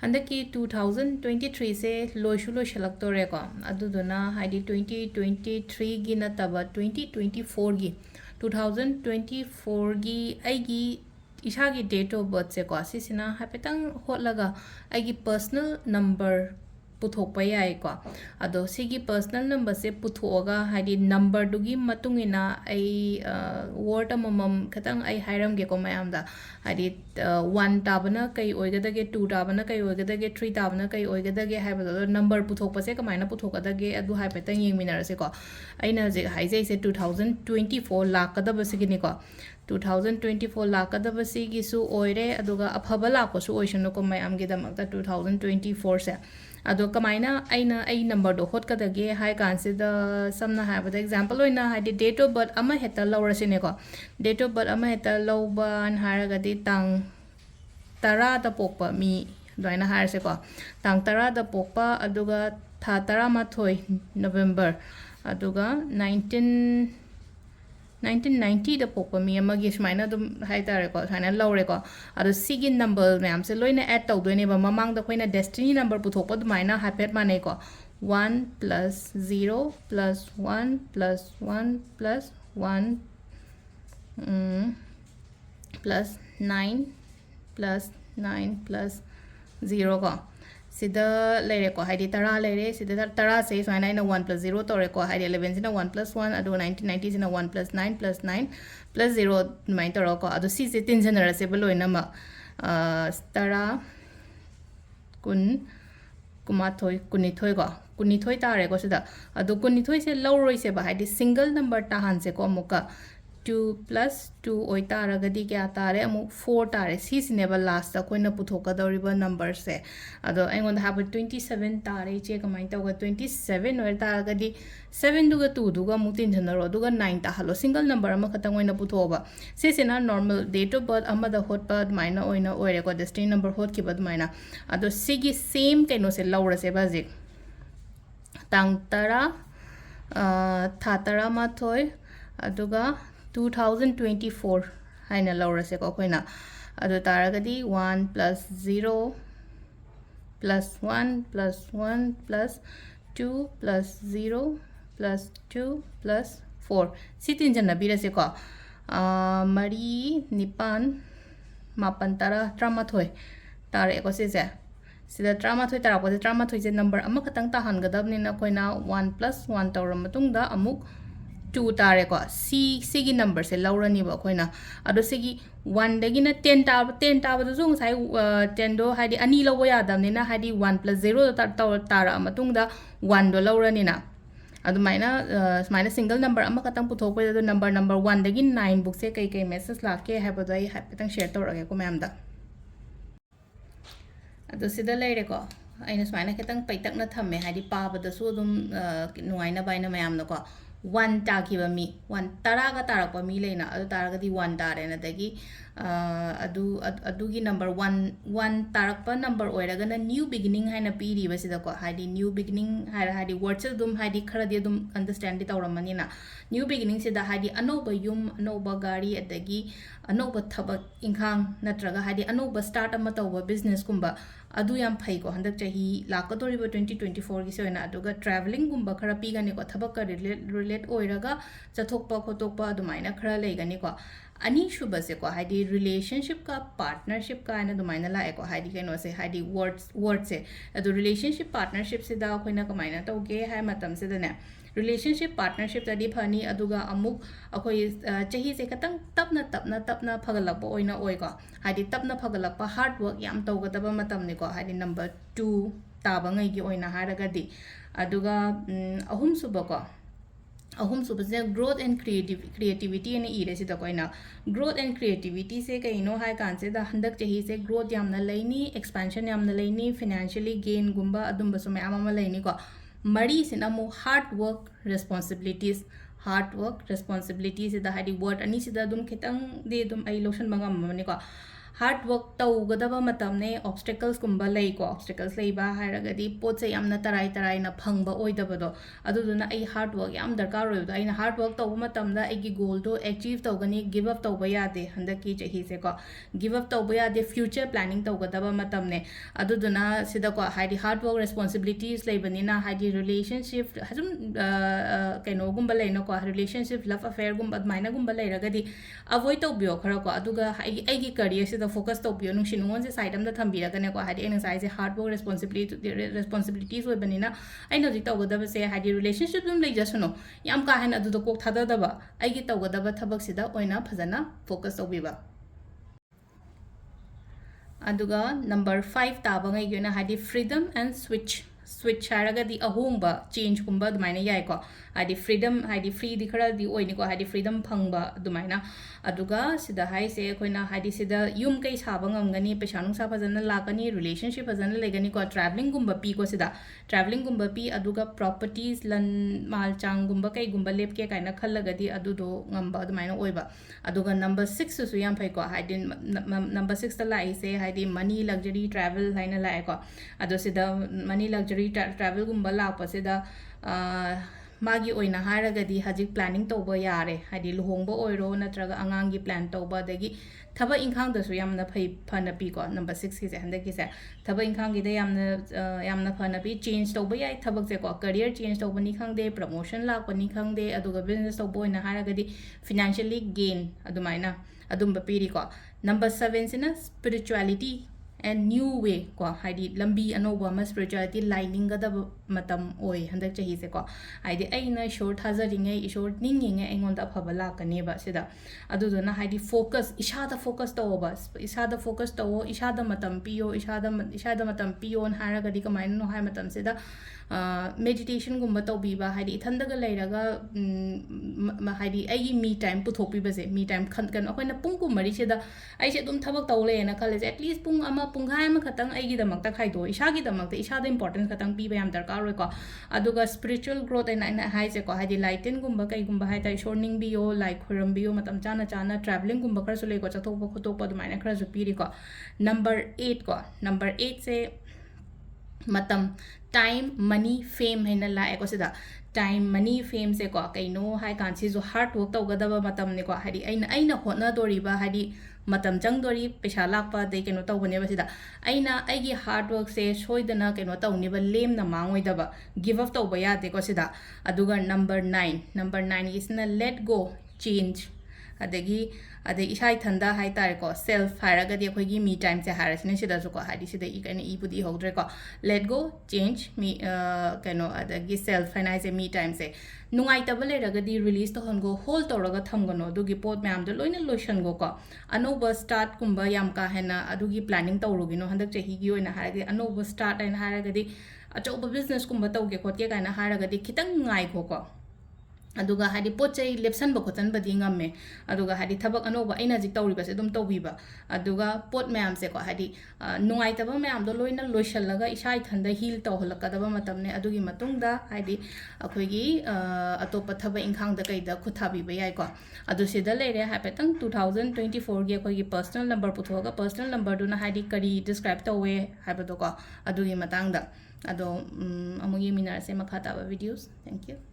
हंदकी 2023 से Lo Shu लोशलक्तोरेको अदुदुना Heidi 2023 गी नतबा 2024 गी 2024 गी आइगी इसागी डेट ऑफ बर्थ से को सिसिना हाइपेतंग होटलगा आइगी पर्सनल नंबर पुथोकपा याइको अदो सिगी पर्सनल नंबर से पुथोगा हाइडी नंबर दुगी मतुंगिना आई वर्ड अममम खतंग आई हाइरमगे को मयामदा हाइडी 1 ताबना कई ओइगदगे 2 ताबना कई ओइगदगे 3 ताबना कई ओइगदगे हाइबदो नंबर पुथोकपसे कमाइना पुथोकदगे अदु हाइपेतंग येंगमिनारसे को आइना जे हाइजेसे 2024 लाकदबसिगिनि को 2024 लाकदबसिगिसु ओइरे अदुगा अफबा लाकोसु ओइसनो को मयामगेदमक्ता 2024 से अदो कमाइना आइना आई नंबर दो होट कदगे हाई कांसिदा समना हाबद एग्जांपल ओइना हाइदि डेट ऑफ बर्थ अमा हेता लौरसिने को डेट ऑफ बर्थ अमा हेता लौबा अन हारगदि तांग 10 दा पोकपा मी दोइना हारसे को तांग 10 दा पोकपा अदुगा था 13 नवंबर अदुगा 1990 दा पोकपा मी अमगी स्माइना दुम हाइतारेको साइना लौरेको अदो सिगी नंबर मैम से लोइना ऐड तौदोइनेबा ममांग दा खोइना डेस्टिनी नंबर पुथोकपा दुमाइना हाइपेट मानेको 1 plus 0 plus 1 plus 1 plus 1 plus 9 plus 9 plus 0 को सिदा लेरे को हाइडी 10 लेरे सिदा 10 से स्वाइना इन 1 plus 0 तोरे को हाइडी 11 सिना 1 plus 1 अदो 1990 सिना 1 plus 9 plus 9 plus 0 माइन तोरो को अदो सी से 3 जनरा से बलोइना म 10 कुन कुमाथोय कुनिथोय को कुनिथोय तारे को सिदा अदो कुनिथोय से लौरोय से बा हाइडी सिंगल नंबर ताहान से को अमुका 2 plus 2 ओइ तारगदी क्या तारे अमु 4 तारे सिसिनेबा लास्ट ता कोइना पुथोकदौरिबा नंबर से अदो आइगोंदा हाब 27 तारे चे कमाइन तौगा 27 ओइ तारगदी 7 दुगा 2 दुगा मु तीन जनरो दुगा 9 ता हलो सिंगल नंबर अमा खतंग ओइना पुथोबा सिसिना नॉर्मल डेट ऑफ बर्थ अमा दा होटपा माइना ओइना ओइरे को डेस्टिनी नंबर होट किबा माइना अदो सिगी सेम कैनो से लौरसे बाजे तांग 10 था 10 माथोय अदुगा 2024 हाइना लौरसे को खोइना अदो तारगदी 1 plus 0 plus 1 plus 1 plus 2 plus 0 plus 2 plus 4 सितिन जन बिरसे को मरी निपान मापन तारा ट्रामाथोय तारे को सिजे सिदा ट्रामाथोय तारा को ट्रामाथोय जे नंबर अमा खतंग ताहानगदबनिना खोइना 1 plus 1 तौर मतुंगदा अमुक 2 तारे को सिगी नंबर से लौरनी बा खोइना अदो सिगी 1 दगिना 10 ताब दो जोंग साइ 10 दो हाइदी अनि लौबो यादमनिना हाइदी 1 plus 0 तारा मतुंगदा 1 दो लौरनिना अदो माइना सिंगल नंबर अमा खतंग पुथोकपे दो नंबर 1 दगी 9 बुक से कई मेसेज लाके हाइबदो आई हाइपेतंग शेयर तौरगे को मैमदा अदो सिदा लेरे को आइना स्माइना खतंग पैतकना थम्मे हाइदी पाबदसु दुम नुआइना बाइना मैमनो को 1 ताकिबा मी 1 तरागा तारकपा मी लेना अदु तारगदी 1 तारेना दगी अदुगी नंबर 1 तारकपा नंबर ओइरगना न्यू बिगिनिंग हाइना पीरिबा सिदा को हाइदी न्यू बिगिनिंग हाइदी वर्ड्स दुम हाइदी खरदी दुम अंडरस्टैंड तौरमनिना न्यू बिगिनिंग सिदा हाइदी अनोबा युम अनोबा गाड़ी अदगी अनोबा थबक इंखांग नत्रगा हाइदी अनोबा स्टार्ट अमा तौबा बिजनेस कुंबा अदु याम फै को हंदक चाही लाकदोरिबा 2024 की सोइना अदुगा ट्रैवलिंग गुंबा खरा पीगने को थबक का रिलेट ओइरगा चथोकपा खोतोकपा अदुमाइना खरा लेगने को अनि शुभ से को हाइडी रिलेशनशिप का पार्टनरशिप का ना दुमाइना लाए को हाइडी कैनो से हाइडी वर्ड से अदु रिलेशनशिप पार्टनरशिप से दा खोइना कमाइना तौगे हाय मतम से दने रिलेशनशिप पार्टनरशिप तदी फनी अदुगा अमुक अखोई चाही से खतंग तपना फगलप ओइना ओइको हाइदी तपना फगलप हार्ड वर्क याम तौगदबा मतमने को हाइदी नंबर 2 ताबंगै की ओइना हारगदी अदुगा अहुम सुबको अहुम सुबसे ग्रोथ एंड क्रिएटिविटी ने इरे सिदा कोइना ग्रोथ एंड क्रिएटिविटी से कइनो हाय कांसे दा हंदक चाही से ग्रोथ यामना लेनी एक्सपेंशन यामना लेनी फाइनेंशियली गेन गुंबा अदुम बसु मयाम अमा लेनी को मरी सिना मु हार्ड वर्क रिस्पांसिबिलिटीज से दा हाइदी वर्ड अनि सिदा दुम खितंग दे दुम आई लोशन मंगा मने को hard work tꯧgadaba matamne obstacles kumba lei ko obstacles lei ba hairagadi pot se yamna tarai na phangba oidabado aduduna ai hard work yam darkar roido aina hard work tauba matamda aigi goal do achieve taugani give up tauba yade handaki chahi se ko give up tauba yade future planning taugadaba matamne aduduna sida ko haidi hard work responsibilities leibanina haidi relationship hasum kaino gumba leino ko relationship love affair gumba maina gumba leiragadi avoid taubiyo khara ko aduga aigi career sida focus taubiyo nung sinungon se side amda thambiragane ko hadi ena sai se hard work responsibilities oi banina aina ji tawgadaba se hadi relationship dum lei jasuno yam ka han adu kok thada daba aigi tawgadaba thabak sida oina phajana focus taubiba aduga number 5 taba ngai gena hadi freedom and switch haragadi ahongba change kumba dumaina yai ko hadi freedom hadi free di khara di oini ko hadi freedom phangba dumaina aduga sida hai se koina hadi sida yum kai saba ngamgani paisa nung sa phajana lakani relationship phajana legani ko traveling gumba pi ko sida traveling gumba pi aduga properties lan mal chang gumba kai gumba lep ke kaina khallagadi adudo ngamba dumaina oiba aduga number 6 su yam phai ko hadi number 6 ta lai se hadi money luxury travel haina lai ko adu sida money luxury travel gumba lakpa sida magi oina haragadi hajik planning tauba yare hadi luhongba oiro natraga angangi plan tauba dagi thaba inkhang da su yamna phai phana pi ko number 6 ki se handa ki se thaba inkhang gi da yamna phana pi change tauba yai thabak se ko career change tauba ni khang de promotion lak pa ni khang de aduga business tauba oina haragadi financially gain adumaina adumba piri ko number 7 sina spirituality and new way ko haidi lambi anoba ma spirituality lining ga da matam oi handak chahi se ko haidi aina short hazaring ai short ninging ai ngon da phabala kane ba sida adu do na haidi focus isha da focus to ba isha da focus to isha da matam piyo isha da matam piyo on hara ga di ka main no hai matam sida meditation gumba to bi ba haidi ithanda ga leiraga haidi ai me time pu thopi ba se me time khan kan akoina pung ku mari sida ai se dum thabak tawle na khale at least pung ama punghai ama khatang ai gi damak ta khaido isha gi damak ta isha da importance khatang pi ba yam darkar roi ko aduga spiritual growth and hai se ko haidi lighten gumba kai gumba hai tai shorning bi yo like khuram bi yo matam chana traveling gumba khar su le ko chathok ba khotok pa dumaina khar su pi ri ko number 8 se matam time money fame haina la eko sida time money fame se ko kaino hai kan si jo hard work tawgadaba matam ne ko haidi aina hotna dori ba haidi matam chang dori pesa lakpa de keno tawbane ba sida aina aigi hard work se soidana keno tawni ba lem na mangoi daba give up tawba ya de ko sida aduga number 9 is na let go change adagi isai thanda hai tar ko self haraga de khoi gi me time se harasne sida su ko hadi sida I kana I budi hodre ko let go change me kano adagi self and I say me time se nungai tabale raga di release to hon go hold to raga tham gono du gi pot mam de loina lotion go ko anoba start kumba yam ka hena adugi planning to rugi no handak chehi gi oina haraga anoba start and haraga di achoba business kumba to ge khotye kana haraga di khitang ngai ko aduga hadi pochai lepsan ba khotan ba dingam me aduga hadi thabak anoba aina jik tawri ba se dum tawbi ba aduga pot mayam se ko hadi nungai taba mayam do loina loishal laga isai thanda heal to holaka da ba matam ne adugi matung da hadi akhoi gi atopa thaba inkhang da kai da khuthabi ba yai ko adu sida leire ha petang 2024 ge akhoi gi personal number puthoga personal number do na hadi kari describe to we ha ba do ko adugi matang da ado amugi minar se makha ta ba videos thank you